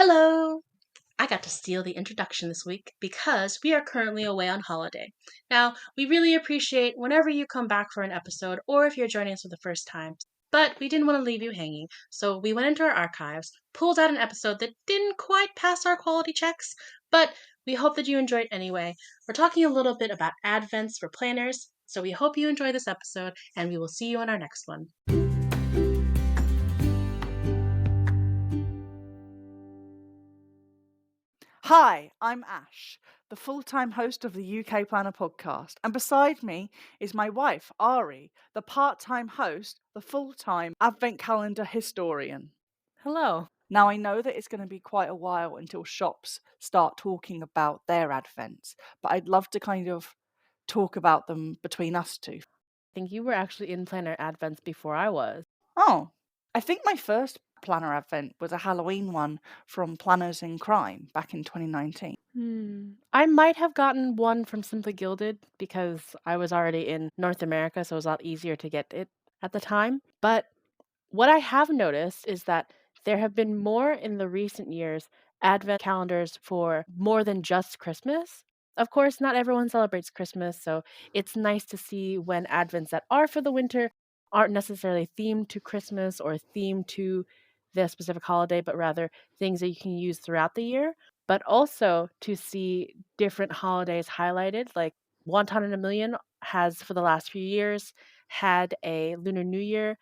Hello! I got to steal the introduction this week because we are currently away on holiday. Now, we really appreciate whenever you come back for an episode or if you're joining us for the first time. But we didn't want to leave you hanging, so we went into our archives, pulled out an episode that didn't quite pass our quality checks, but we hope that you enjoyed anyway. We're talking a little bit about Advents for planners, so we hope you enjoy this episode, and we will see you on our next one. Hi, I'm Ash, the full time host of the UK Planner podcast. And beside me is my wife, Ari, the part time host, the full time Advent calendar historian. Hello. Now, I know that it's going to be quite a while until shops start talking about their Advents, but I'd love to kind of talk about them between us two. I think you were actually in Planner Advents before I was. Oh, I think my first planner Advent was a Halloween one from Planners in Crime back in 2019. I might have gotten one from Simply Gilded because I was already in North America, so it was a lot easier to get it at the time. But what I have noticed is that there have been more in the recent years Advent calendars for more than just Christmas. Of course, not everyone celebrates Christmas, so it's nice to see when Advents that are for the winter aren't necessarily themed to Christmas or themed to the specific holiday, but rather things that you can use throughout the year. But also to see different holidays highlighted, like Wonton in a Million has for the last few years had a Lunar New Year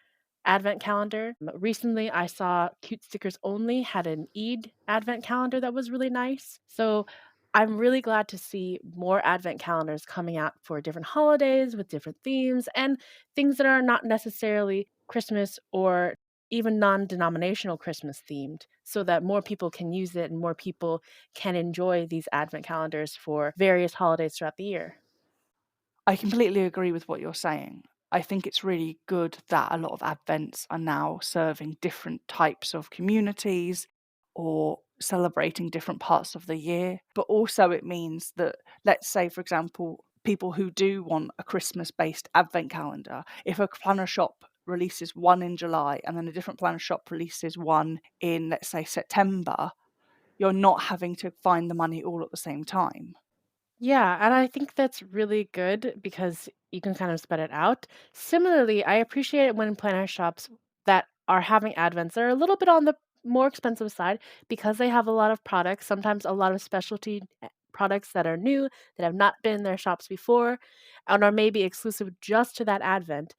advent calendar. Recently, I saw Cute Stickers Only had an Eid advent calendar that was really nice. So I'm really glad to see more advent calendars coming out for different holidays with different themes and things that are not necessarily Christmas or even non denominational Christmas themed, so that more people can use it and more people can enjoy these advent calendars for various holidays throughout the year. I completely agree with what you're saying. I think it's really good that a lot of Advents are now serving different types of communities or celebrating different parts of the year. But also, it means that, let's say, for example, people who do want a Christmas based Advent calendar, if a planner shop releases one in July and then a different planner shop releases one in, let's say, September, you're not having to find the money all at the same time. Yeah, and I think that's really good because you can kind of spread it out. Similarly, I appreciate it when planner shops that are having advents are a little bit on the more expensive side because they have a lot of products, sometimes a lot of specialty products that are new, that have not been in their shops before, and are maybe exclusive just to that advent.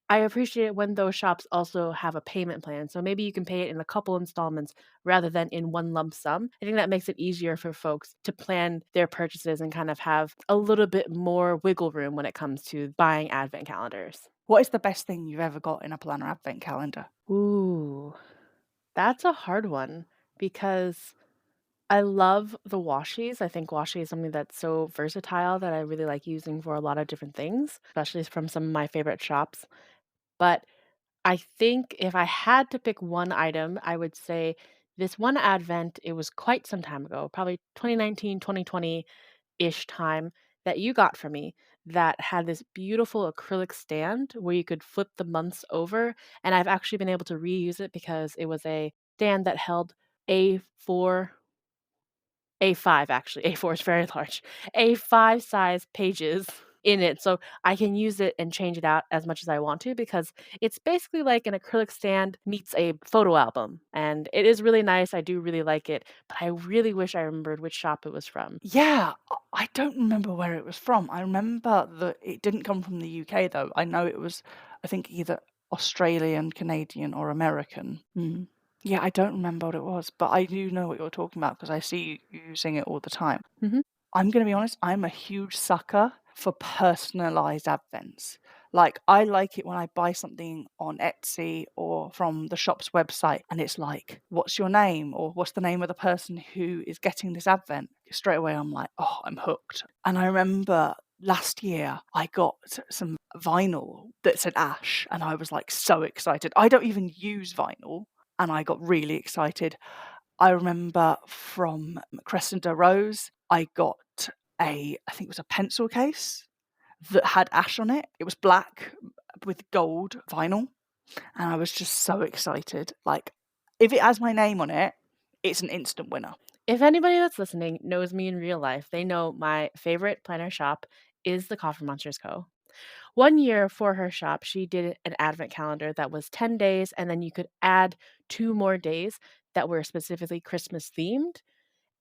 I appreciate it when those shops also have a payment plan. So maybe you can pay it in a couple installments rather than in one lump sum. I think that makes it easier for folks to plan their purchases and kind of have a little bit more wiggle room when it comes to buying advent calendars. What is the best thing you've ever got in a planner Advent calendar? Ooh, that's a hard one because I love the washies. I think washi is something that's so versatile that I really like using for a lot of different things, especially from some of my favorite shops. But I think if I had to pick one item, I would say this one advent, it was quite some time ago, probably 2019, 2020-ish time that you got for me that had this beautiful acrylic stand where you could flip the months over. And I've actually been able to reuse it because it was a stand that held A4 A5 actually, A4 is very large. A5 size pages in it, so I can use it and change it out as much as I want to because it's basically like an acrylic stand meets a photo album, and it is really nice, I do really like it, but I really wish I remembered which shop it was from. Yeah, I don't remember where it was from. I remember that it didn't come from the UK though. I know it was, I think, either Australian, Canadian, or American. Yeah, I don't remember what it was, but I do know what you're talking about because I see you using it all the time. Mhm. I'm going to be honest, I'm a huge sucker for personalized advents. Like, I like it when I buy something on Etsy or from the shop's website and it's like, what's your name? Or what's the name of the person who is getting this advent? Straight away, I'm like, oh, I'm hooked. And I remember last year I got some vinyl that said Ash and I was like so excited. I don't even use vinyl and I got really excited. I remember from Cressida Rose, I got I think it was a pencil case that had Ash on it. It was black with gold vinyl, and I was just so excited. Like, if it has my name on it, it's an instant winner. If anybody that's listening knows me in real life, they know my favorite planner shop is the Coffee Monsters Co. One year for her shop, she did an advent calendar that was 10 days, and then you could add 2 more days that were specifically Christmas themed.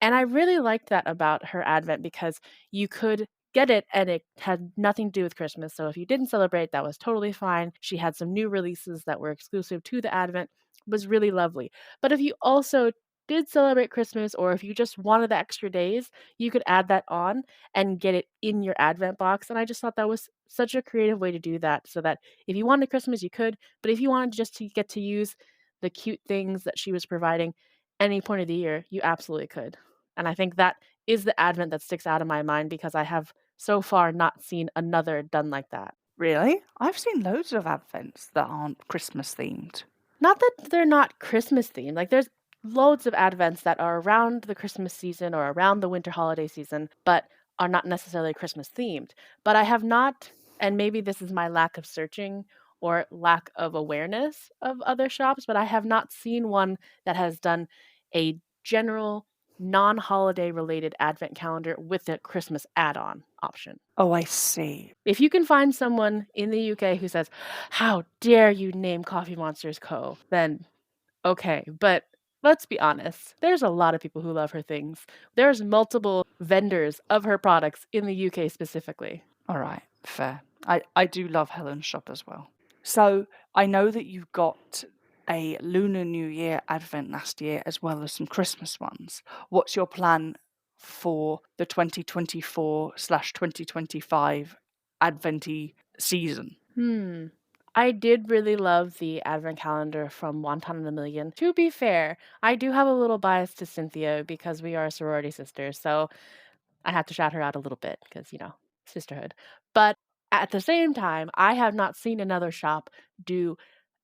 And I really liked that about her advent because you could get it and it had nothing to do with Christmas. So if you didn't celebrate, that was totally fine. She had some new releases that were exclusive to the advent. It was really lovely. But if you also did celebrate Christmas or if you just wanted the extra days, you could add that on and get it in your advent box. And I just thought that was such a creative way to do that so that if you wanted Christmas, you could, but if you wanted just to get to use the cute things that she was providing any point of the year, you absolutely could. And I think that is the advent that sticks out in my mind because I have so far not seen another done like that. Really? I've seen loads of advents that aren't Christmas themed. Not that they're not Christmas themed. Like there's loads of advents that are around the Christmas season or around the winter holiday season, but are not necessarily Christmas themed. But I have not, and maybe this is my lack of searching or lack of awareness of other shops, but I have not seen one that has done a general non-holiday related advent calendar with a Christmas add-on option. Oh, I see. If you can find someone in the UK who says, "How dare you name Coffee Monsters Co." then okay, but let's be honest, there's a lot of people who love her things. There's multiple vendors of her products in the UK specifically. All right, fair. I do love Helen's shop as well. So I know that you got a Lunar New Year advent last year as well as some Christmas ones. What's your plan for the 2024/2025 adventy season? I did really love the advent calendar from Wonton and a Million. To be fair, I do have a little bias to Cynthia because we are sorority sisters, so I have to shout her out a little bit because, sisterhood. But at the same time, I have not seen another shop do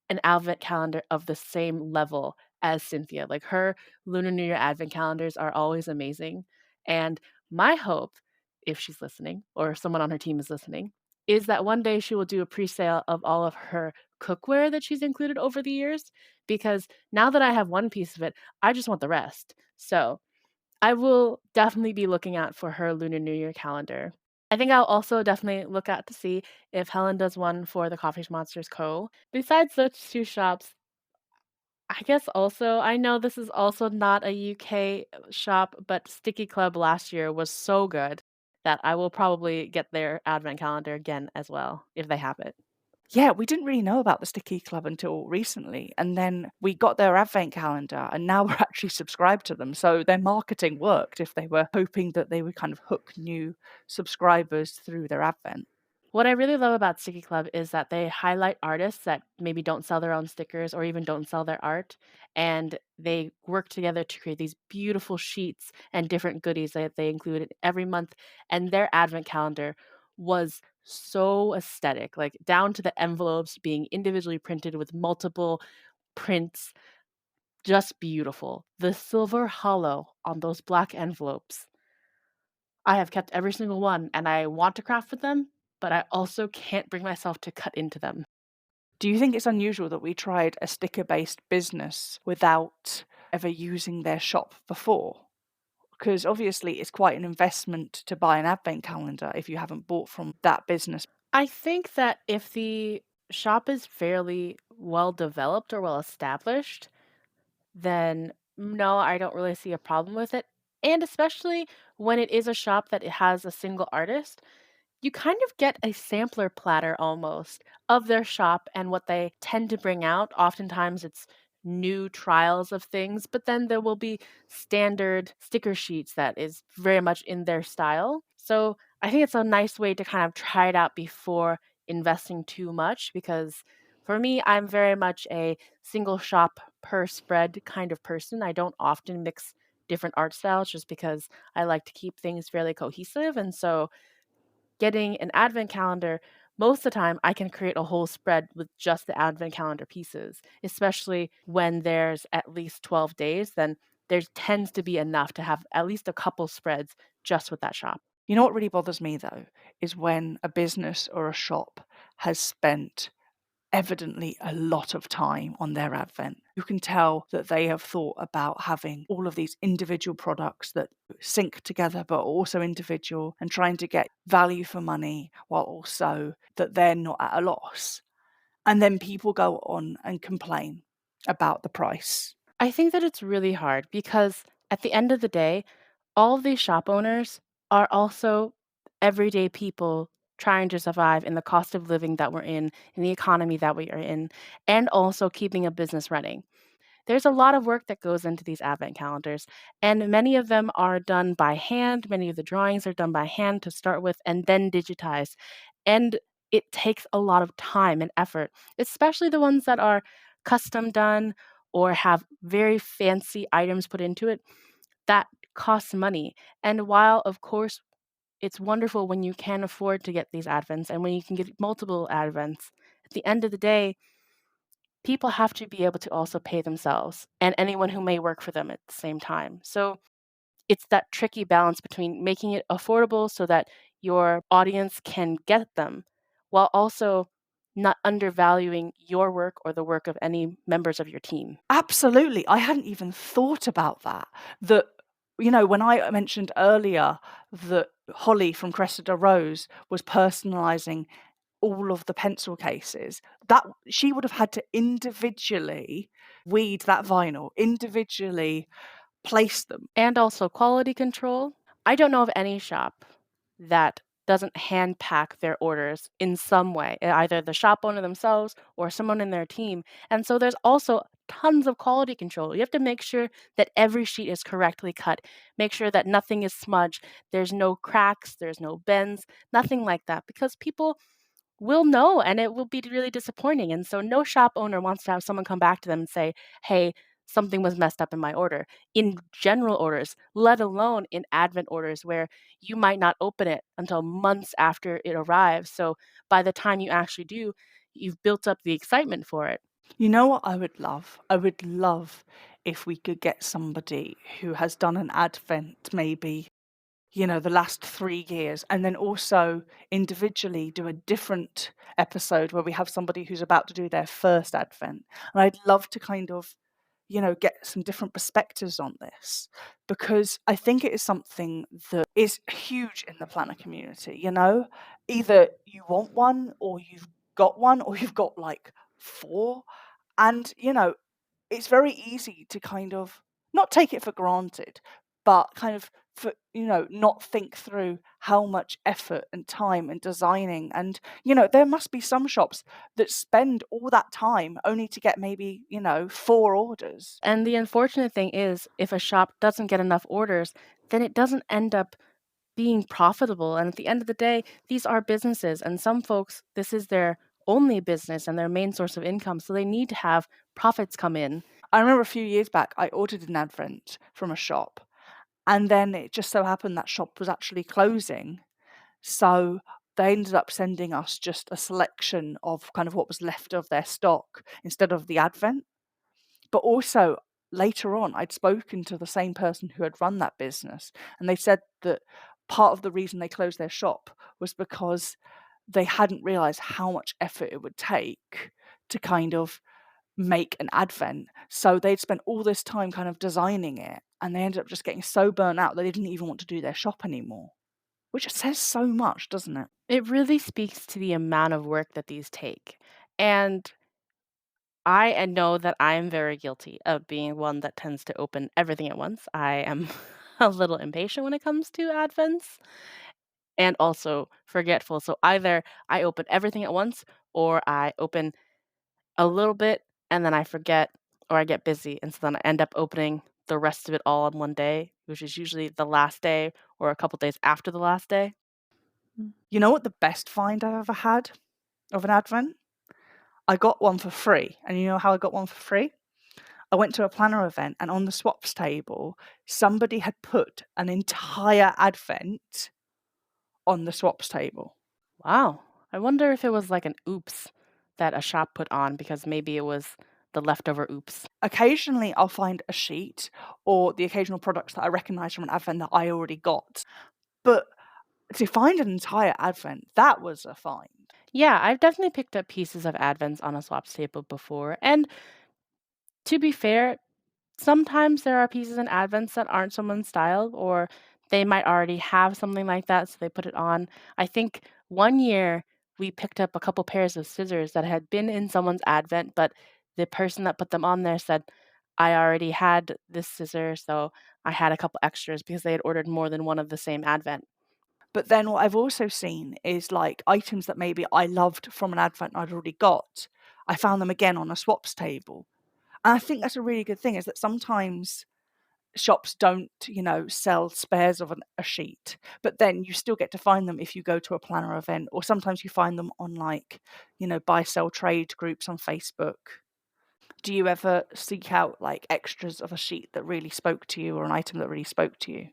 an advent calendar of the same level as Cynthia. Like her Lunar New Year advent calendars are always amazing. And my hope, if she's listening or if someone on her team is listening, is that one day she will do a pre-sale of all of her cookware that she's included over the years. Because now that I have one piece of it, I just want the rest. So I will definitely be looking out for her Lunar New Year calendar. I think I'll also definitely look out to see if Helen does one for the Coffee Monsters Co. Besides those two shops, I guess also, I know this is also not a UK shop, but Sticky Club last year was so good that I will probably get their advent calendar again as well if they have it. Yeah, we didn't really know about the Sticky Club until recently, and then we got their advent calendar, and now we're actually subscribed to them. So their marketing worked if they were hoping that they would kind of hook new subscribers through their advent. What I really love about Sticky Club is that they highlight artists that maybe don't sell their own stickers or even don't sell their art, and they work together to create these beautiful sheets and different goodies that they include every month. And their advent calendar was so aesthetic, like down to the envelopes being individually printed with multiple prints, just beautiful. The silver hollow on those black envelopes. I have kept every single one and I want to craft with them, but I also can't bring myself to cut into them. Do you think it's unusual that we tried a sticker-based business without ever using their shop before? Because obviously it's quite an investment to buy an advent calendar if you haven't bought from that business. I think that if the shop is fairly well developed or well established, then no, I don't really see a problem with it. And especially when it is a shop that it has a single artist, you kind of get a sampler platter almost of their shop and what they tend to bring out. Oftentimes it's new trials of things, but then there will be standard sticker sheets that is very much in their style. So I think it's a nice way to kind of try it out before investing too much because for me, I'm very much a single shop per spread kind of person. I don't often mix different art styles just because I like to keep things fairly cohesive. And so getting an advent calendar, most of the time I can create a whole spread with just the advent calendar pieces, especially when there's at least 12 days, then there tends to be enough to have at least a couple spreads just with that shop. You know what really bothers me though, is when a business or a shop has spent evidently a lot of time on their advent. You can tell that they have thought about having all of these individual products that sync together but are also individual, and trying to get value for money while also that they're not at a loss. And then people go on and complain about the price. I think that it's really hard because at the end of the day, all of these shop owners are also everyday people trying to survive in the cost of living that we're in the economy that we are in, and also keeping a business running. There's a lot of work that goes into these advent calendars, and many of them are done by hand. Many of the drawings are done by hand to start with and then digitized. And it takes a lot of time and effort, especially the ones that are custom done or have very fancy items put into it. That costs money. And while, of course, it's wonderful when you can afford to get these advents and when you can get multiple advents, at the end of the day, people have to be able to also pay themselves and anyone who may work for them at the same time. So it's that tricky balance between making it affordable so that your audience can get them while also not undervaluing your work or the work of any members of your team. Absolutely. I hadn't even thought about that. That, when I mentioned earlier that Holly from Cressida Rose was personalizing all of the pencil cases, that she would have had to individually weed that vinyl, individually place them. And also quality control. I don't know of any shop that doesn't hand pack their orders in some way, either the shop owner themselves or someone in their team. And so there's also tons of quality control. You have to make sure that every sheet is correctly cut, make sure that nothing is smudged, there's no cracks, there's no bends, nothing like that, because people will know and it will be really disappointing. And so no shop owner wants to have someone come back to them and say, hey, something was messed up in my order. In general orders, let alone in advent orders where you might not open it until months after it arrives. So by the time you actually do, you've built up the excitement for it. You know what I would love? I would love if we could get somebody who has done an advent maybe, the last 3 years, and then also individually do a different episode where we have somebody who's about to do their first advent. And I'd love to kind of, get some different perspectives on this, because I think it is something that is huge in the planner community. Either you want one or you've got one or you've got like four. And, it's very easy to kind of not take it for granted, but kind of for, not think through how much effort and time and designing. And, there must be some shops that spend all that time only to get maybe, 4 orders. And the unfortunate thing is, if a shop doesn't get enough orders, then it doesn't end up being profitable. And at the end of the day, these are businesses, and some folks, this is their only business and their main source of income. So they need to have profits come in. I remember a few years back, I ordered an advent from a shop, and then it just so happened that shop was actually closing. So they ended up sending us just a selection of kind of what was left of their stock instead of the advent. But also later on, I'd spoken to the same person who had run that business, and they said that part of the reason they closed their shop was because they hadn't realized how much effort it would take to kind of make an advent. So they'd spent all this time kind of designing it, and they ended up just getting so burnt out that they didn't even want to do their shop anymore. Which says so much, doesn't it? It really speaks to the amount of work that these take. And I know that I am very guilty of being one that tends to open everything at once. I am a little impatient when it comes to advents and also forgetful. So either I open everything at once or I open a little bit and then I forget or I get busy. And so then I end up opening the rest of it all on one day, which is usually the last day or a couple days after the last day. You know what the best find I've ever had of an advent? I got one for free. And you know how I got one for free? I went to a planner event, and on the swaps table, somebody had put an entire advent on the swaps table. Wow. I wonder if it was like an oops that a shop put on because maybe it was the leftover oops. Occasionally, I'll find a sheet or the occasional products that I recognize from an advent that I already got. But to find an entire advent, that was a find. Yeah, I've definitely picked up pieces of Advents on a swaps table before. And to be fair, sometimes there are pieces in Advents that aren't someone's style, or they might already have something like that, so they put it on. I think one year we picked up a couple pairs of scissors that had been in someone's Advent, but the person that put them on there said, I already had this scissor, so I had a couple extras because they had ordered more than one of the same Advent. But then what I've also seen is like items that maybe I loved from an advent I'd already got. I found them again on a swaps table. And I think that's a really good thing is that sometimes shops don't, sell spares of a sheet, but then you still get to find them if you go to a planner event, or sometimes you find them on like, buy, sell, trade groups on Facebook. Do you ever seek out like extras of a sheet that really spoke to you or an item that really spoke to you?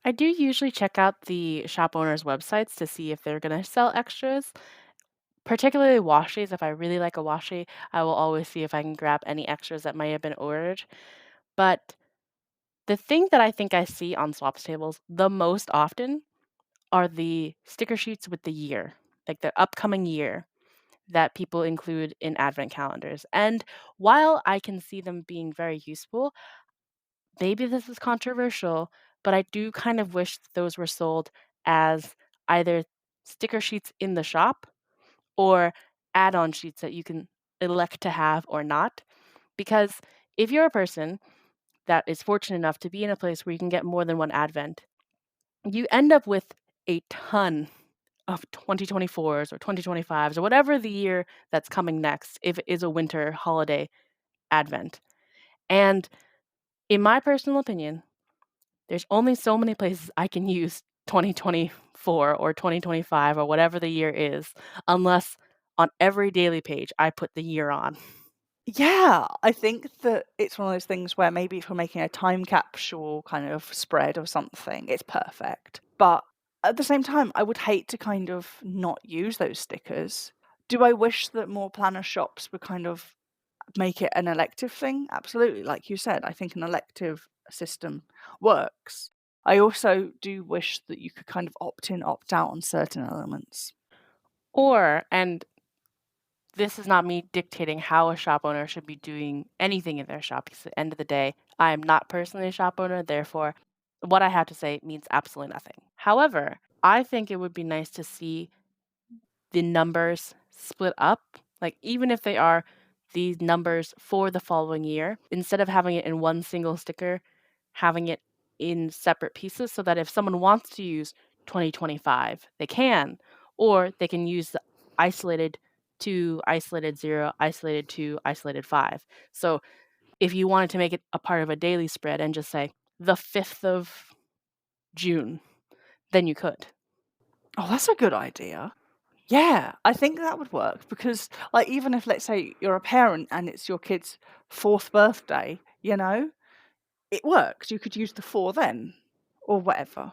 I do usually check out the shop owners' websites to see if they're going to sell extras, particularly washies. If I really like a washi, I will always see if I can grab any extras that might have been ordered. But the thing that I think I see on swaps tables the most often are the sticker sheets with the year, like the upcoming year that people include in advent calendars. And while I can see them being very useful, maybe this is controversial, but I do kind of wish that those were sold as either sticker sheets in the shop or add on sheets that you can elect to have or not. Because if you're a person that is fortunate enough to be in a place where you can get more than one advent, you end up with a ton of 2024s or 2025s or whatever the year that's coming next, if it is a winter holiday advent. And in my personal opinion, there's only so many places I can use 2024 or 2025 or whatever the year is, unless on every daily page I put the year on. Yeah, I think that it's one of those things where maybe if we're making a time capsule kind of spread or something, it's perfect. But at the same time, I would hate to kind of not use those stickers. Do I wish that more planner shops would kind of make it an elective thing? Absolutely. Like you said, I think an elective system works. I also do wish that you could kind of opt in, opt out on certain elements. Or, and this is not me dictating how a shop owner should be doing anything in their shop, because at the end of the day, I am not personally a shop owner, therefore, what I have to say means absolutely nothing. However, I think it would be nice to see the numbers split up, like even if they are these numbers for the following year, instead of having it in one single sticker, having it in separate pieces so that if someone wants to use 2025, they can, or they can use the isolated 2, isolated 0, isolated 2, isolated 5. So if you wanted to make it a part of a daily spread and just say the 5th of June, then you could. Oh, that's a good idea. Yeah, I think that would work because, like, even if, let's say, you're a parent and it's your kid's 4th birthday, it works. You could use the 4 then or whatever.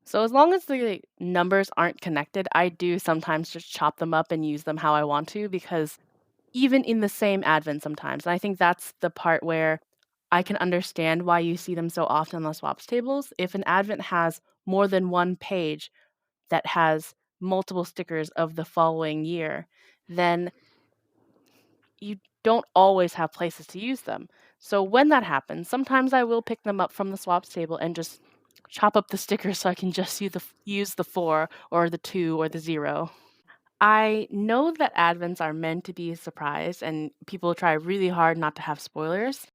So as long as the numbers aren't connected, I do sometimes just chop them up and use them how I want to, because even in the same advent sometimes, and I think that's the part where I can understand why you see them so often on the swaps tables. If an advent has more than one page that has multiple stickers of the following year, then you don't always have places to use them. So when that happens, sometimes I will pick them up from the swaps table and just chop up the stickers so I can just use the 4 or the 2 or the 0. I know that advents are meant to be a surprise and people try really hard not to have spoilers.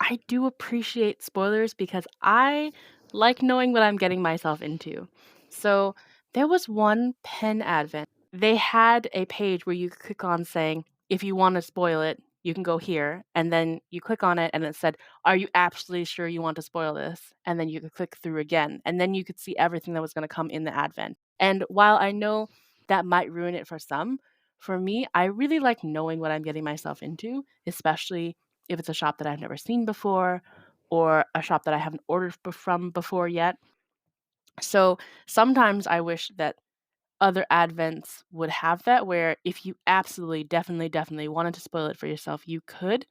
I do appreciate spoilers because I like knowing what I'm getting myself into. So there was one pen advent. They had a page where you could click on saying, if you want to spoil it, you can go here. And then you click on it and it said, are you absolutely sure you want to spoil this? And then you could click through again. And then you could see everything that was going to come in the advent. And while I know that might ruin it for some, for me, I really like knowing what I'm getting myself into, especially if it's a shop that I've never seen before or a shop that I haven't ordered from before yet. So sometimes I wish that other advents would have that, where if you absolutely, definitely wanted to spoil it for yourself, you could,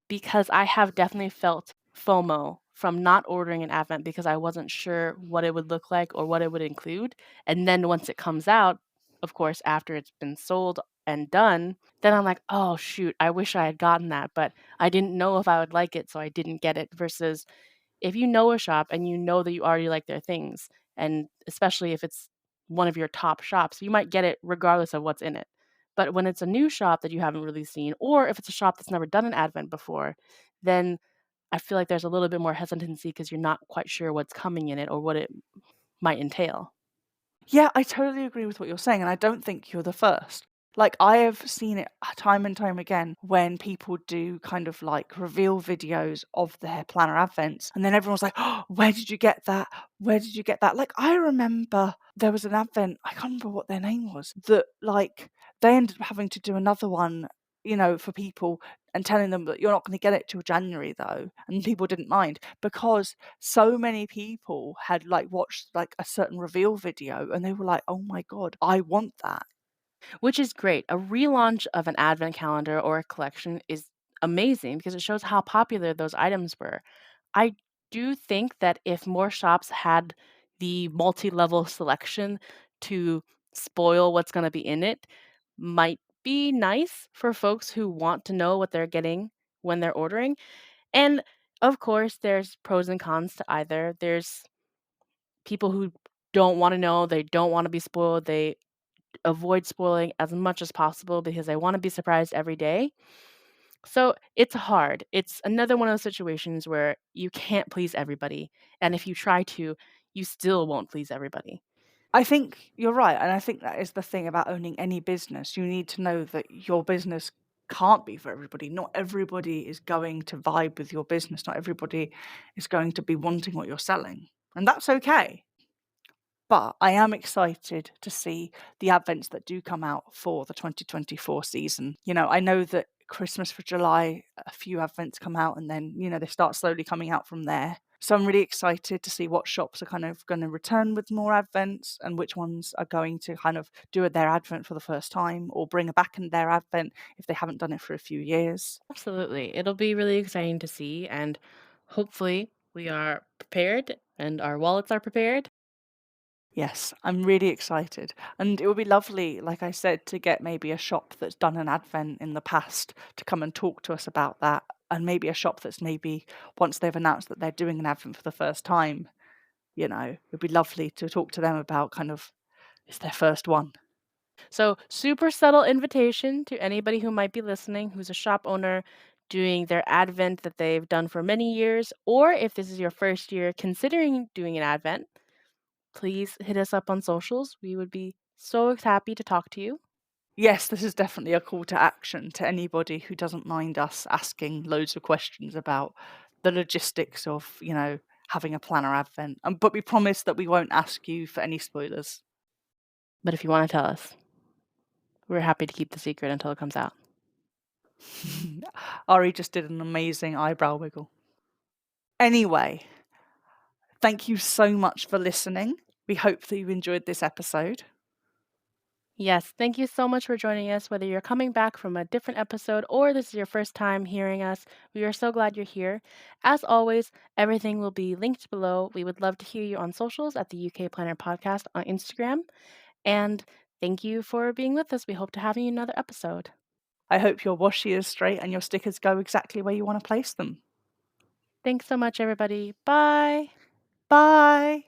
because I have definitely felt FOMO from not ordering an advent because I wasn't sure what it would look like or what it would include. And then once it comes out, of course, after it's been sold and done, then I'm like, "Oh, shoot, I wish I had gotten that, but I didn't know if I would like it, so I didn't get it." Versus if you know a shop and you know that you already like their things, and especially if it's one of your top shops, you might get it regardless of what's in it. But when it's a new shop that you haven't really seen, or if it's a shop that's never done an advent before, then I feel like there's a little bit more hesitancy because you're not quite sure what's coming in it or what it might entail. Yeah, I totally agree with what you're saying, and I don't think you're the first. Like, I have seen it time and time again when people do kind of like reveal videos of their planner advents, and then everyone's like, "Oh, where did you get that? Where did you get that?" Like, I remember there was an advent, I can't remember what their name was, that like they ended up having to do another one, for people and telling them that you're not going to get it till January though, and people didn't mind because so many people had like watched like a certain reveal video and they were like, "Oh my god, I want that." Which is great. A relaunch of an advent calendar or a collection is amazing because it shows how popular those items were. I do think that if more shops had the multi-level selection to spoil what's going to be in it, might be nice for folks who want to know what they're getting when they're ordering. And of course, there's pros and cons to either. There's people who don't want to know, they don't want to be spoiled, they avoid spoiling as much as possible because I wanna be surprised every day. So, it's hard. It's another one of those situations where you can't please everybody, and if you try to, you still won't please everybody. I think you're right, and I think that is the thing about owning any business. You need to know that your business can't be for everybody. Not everybody is going to vibe with your business. Not everybody is going to be wanting what you're selling, and that's okay. But I am excited to see the advents that do come out for the 2024 season. I know that Christmas for July, a few advents come out and then, they start slowly coming out from there. So I'm really excited to see what shops are kind of going to return with more advents and which ones are going to kind of do their advent for the first time or bring back in their advent if they haven't done it for a few years. Absolutely. It'll be really exciting to see, and hopefully, we are prepared and our wallets are prepared. Yes, I'm really excited. And it would be lovely, like I said, to get maybe a shop that's done an advent in the past to come and talk to us about that. And maybe a shop that's maybe once they've announced that they're doing an advent for the first time, it'd be lovely to talk to them about kind of it's their first one. So, super subtle invitation to anybody who might be listening who's a shop owner doing their advent that they've done for many years, or if this is your first year considering doing an advent, please hit us up on socials. We would be so happy to talk to you. Yes, this is definitely a call to action to anybody who doesn't mind us asking loads of questions about the logistics of, having a planner advent. But we promise that we won't ask you for any spoilers. But if you want to tell us, we're happy to keep the secret until it comes out. Ari just did an amazing eyebrow wiggle. Anyway, thank you so much for listening. We hope that you enjoyed this episode. Yes, thank you so much for joining us. Whether you're coming back from a different episode or this is your first time hearing us, we are so glad you're here. As always, everything will be linked below. We would love to hear you on socials at the UK Planner Podcast on Instagram. And thank you for being with us. We hope to have you in another episode. I hope your washi is straight and your stickers go exactly where you want to place them. Thanks so much, everybody. Bye. Bye!